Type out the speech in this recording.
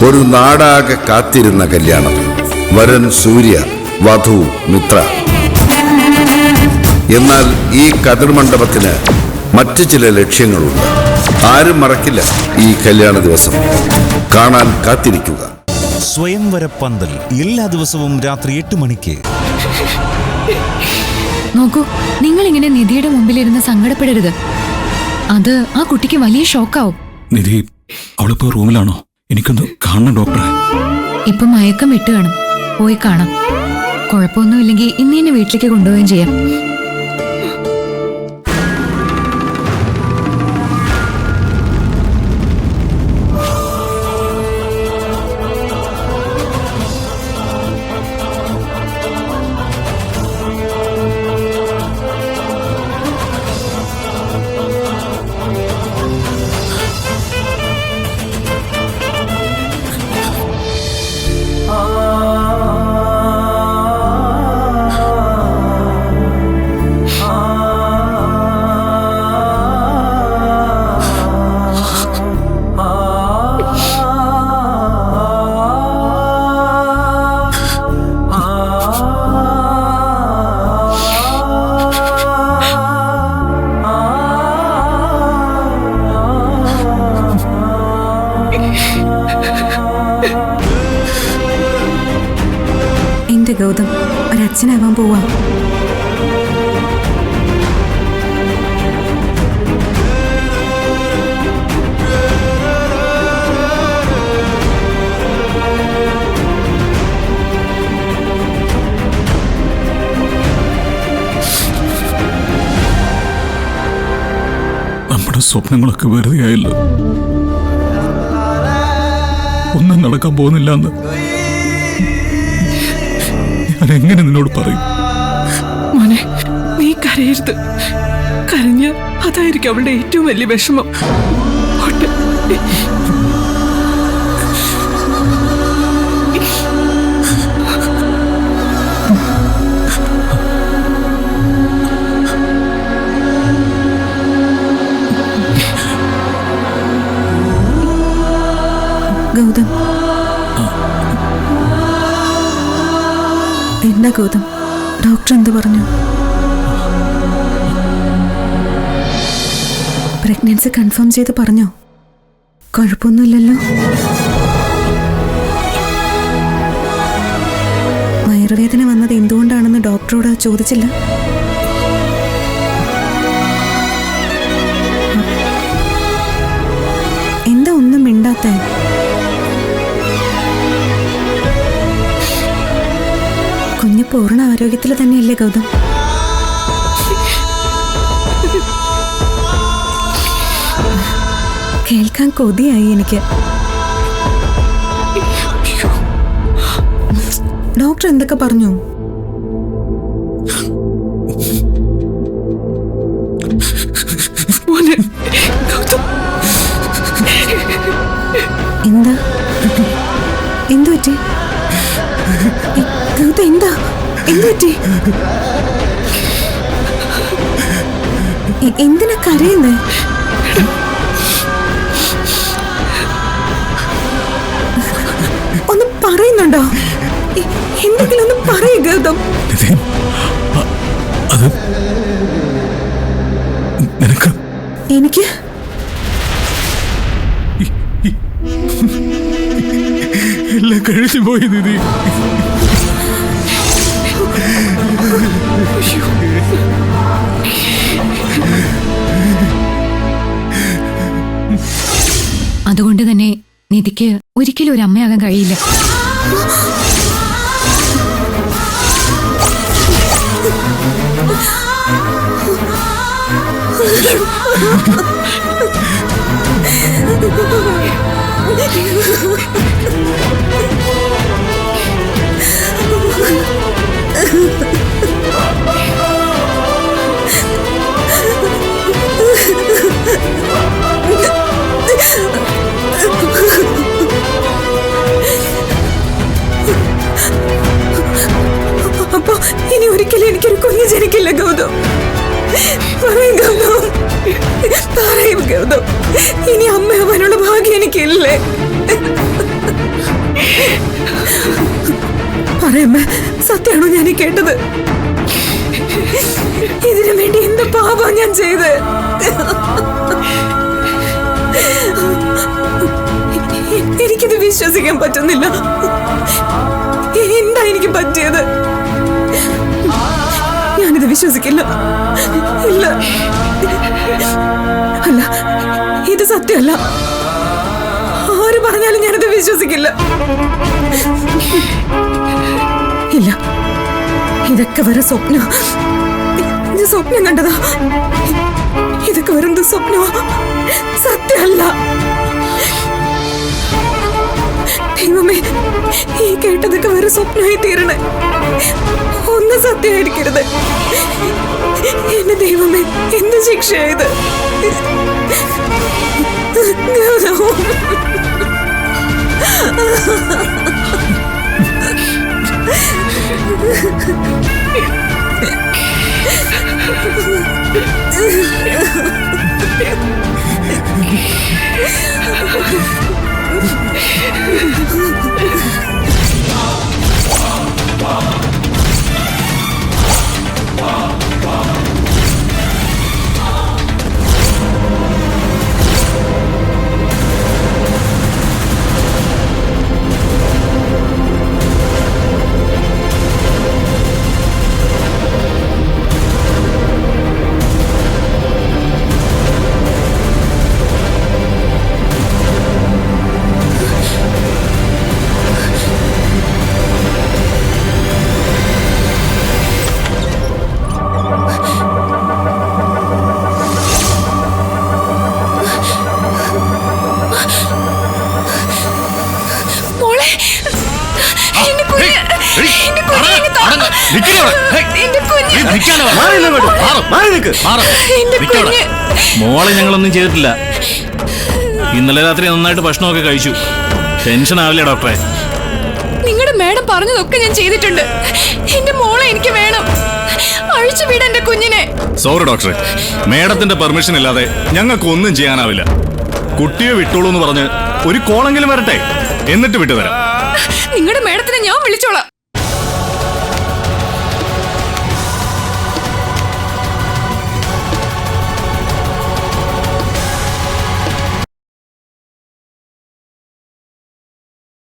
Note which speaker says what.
Speaker 1: ഒരു നാടാകെ കാത്തിരുന്ന കല്യാണം. വരൻ സൂര്യ, വധു മിത്ര. എന്നാൽ ഈ കതിർമണ്ഡപത്തിന് മറ്റു ചില ലക്ഷ്യങ്ങളുണ്ട്. ആരും മറക്കില്ല ഈ കല്യാണ ദിവസം. കാണാൻ കാത്തിരിക്കുക.
Speaker 2: സ്വയംവര പന്തൽ എല്ലാ ദിവസവും രാത്രി 8 മണിക്ക്.
Speaker 3: നോക്കൂ, നിങ്ങൾ ഇങ്ങനെ നിധിയുടെ മുമ്പിലിരുന്ന് സങ്കടപ്പെടരുത്. അത് ആ കുട്ടിക്ക് വലിയ ഷോക്കാവും.
Speaker 4: നിധി, അവളിപ്പോ റൂമിലാണോ? എനിക്കൊന്ന് കാണണം ഡോക്ടറെ.
Speaker 3: ഇപ്പൊ മയക്കം വിട്ട് കാണും. പോയി കാണാം. കുഴപ്പമൊന്നുമില്ലെങ്കിൽ ഇന്ന് തന്നെ വീട്ടിലേക്ക് കൊണ്ടുപോവുകയും ചെയ്യാം.
Speaker 5: എന്റെ ഗൗതം ഒരച്ഛനാവാൻ പോവാ.
Speaker 4: നമ്മുടെ സ്വപ്നങ്ങളൊക്കെ വെറുതെ ആയല്ലോ. ഒന്നും നടക്കാൻ പോകുന്നില്ല എന്ന് ഞാൻ എങ്ങനെ നിന്നോട് പറയും?
Speaker 6: മോനെ, നീ കരയരുത്. കരഞ്ഞ അതായിരിക്കും അവളുടെ ഏറ്റവും വലിയ വിഷമം.
Speaker 5: ഗൗതം, എന്താ ഗൗതം, ഡോക്ടർ എന്ത് പറഞ്ഞു? പ്രഗ്നൻസി കൺഫേം ചെയ്ത് പറഞ്ഞോ? കുഴപ്പമൊന്നുമില്ലല്ലോ? വയറുവേദന വന്നത് എന്തുകൊണ്ടാണെന്ന് ഡോക്ടറോട് ചോദിച്ചില്ല? എന്താ ഒന്നും മിണ്ടാത്തേ? കുഞ്ഞ് പൂർണ്ണ ആരോഗ്യത്തിൽ തന്നെയല്ലേ ഗൗതം? കേൾക്കാൻ കൊതിയായി എനിക്ക്. ഡോക്ടർ എന്തൊക്കെ പറഞ്ഞു? എന്താ എന്തു പറ്റി ഗൗതം? എന്താ എന്തു പറ്റി? എന്തിനാ കരയുന്നേ? ഒന്ന് പറയുന്നുണ്ടോ? എന്തെങ്കിലും ഒന്ന് പറയൂ ഗൗതം.
Speaker 4: അത് നിനക്ക്
Speaker 5: എനിക്ക്
Speaker 4: എല്ലാം കഴിച്ചു പോയി നിധി.
Speaker 3: അതുകൊണ്ട് തന്നെ നിധിക്ക് ഒരിക്കലും ഒരു അമ്മയാകാൻ കഴിയില്ല.
Speaker 5: അപ്പൊ ഇനി ഒരിക്കലും എനിക്കൊരു കുഞ്ഞ് ജനിക്കില്ല ഗൗതം. പറയും ഗൗതം, പറയും ഗൗതം. ഇനി അമ്മയാവാനുള്ള ഭാഗ്യം എനിക്കില്ലേ? പറയമ്മേ, സത്യമാണോ ഞാൻ ഈ കേട്ടത്? ഇതിനു വേണ്ടി എന്ത് പാപാ ഞാൻ ചെയ്ത്? എനിക്കിത് വിശ്വസിക്കാൻ പറ്റുന്നില്ല. എന്താ എനിക്ക് പറ്റിയത്? ഞാനിത് വിശ്വസിക്കില്ല. ഇല്ല, അല്ല, ഇത് സത്യമല്ല. ആര് പറഞ്ഞാലും ഞാനിത് വിശ്വസിക്കില്ല. ഇല്ല, ഇതൊക്കെ വരെ സ്വപ്നം. ഇത് സ്വപ്നം കണ്ടതാ. ഇതൊക്കെ വെറും സ്വപ്നമാ, സത്യമല്ല. ദൈവമേ, ഈ കേട്ടതൊക്കെ വെറും സ്വപ്നമായി തീരണേ. ഒന്നും സത്യമായിരിക്കരുത്. എന്റെ ദൈവമേ, എന്ത് ശിക്ഷയായത്?
Speaker 7: മോളെ ഞങ്ങളൊന്നും ചെയ്തിട്ടില്ല. ഇന്നലെ രാത്രി നന്നായിട്ട് ഭക്ഷണമൊക്കെ കഴിച്ചു. ടെൻഷൻ ആവില്ലേ ഡോക്ടറെ?
Speaker 6: നിങ്ങളുടെ മാഡം പറഞ്ഞതൊക്കെ ഞാൻ ചെയ്തിട്ടുണ്ട്. എന്റെ മോളെ എനിക്ക് വേണം. അഴിച്ചു വിട എന്റെ കുഞ്ഞിനെ.
Speaker 7: സോറി ഡോക്ടറെ, മേഡത്തിന്റെ പെർമിഷൻ ഇല്ലാതെ ഞങ്ങൾക്ക് ഒന്നും ചെയ്യാനാവില്ല. കുട്ടിയെ വിട്ടോളൂ എന്ന് പറഞ്ഞ് ഒരു കോളെങ്കിലും വരട്ടെ, എന്നിട്ട് വിട്ടുതരാം.
Speaker 6: നിങ്ങളുടെ മാഡത്തിനെ ഞാൻ വിളിച്ചോളാം.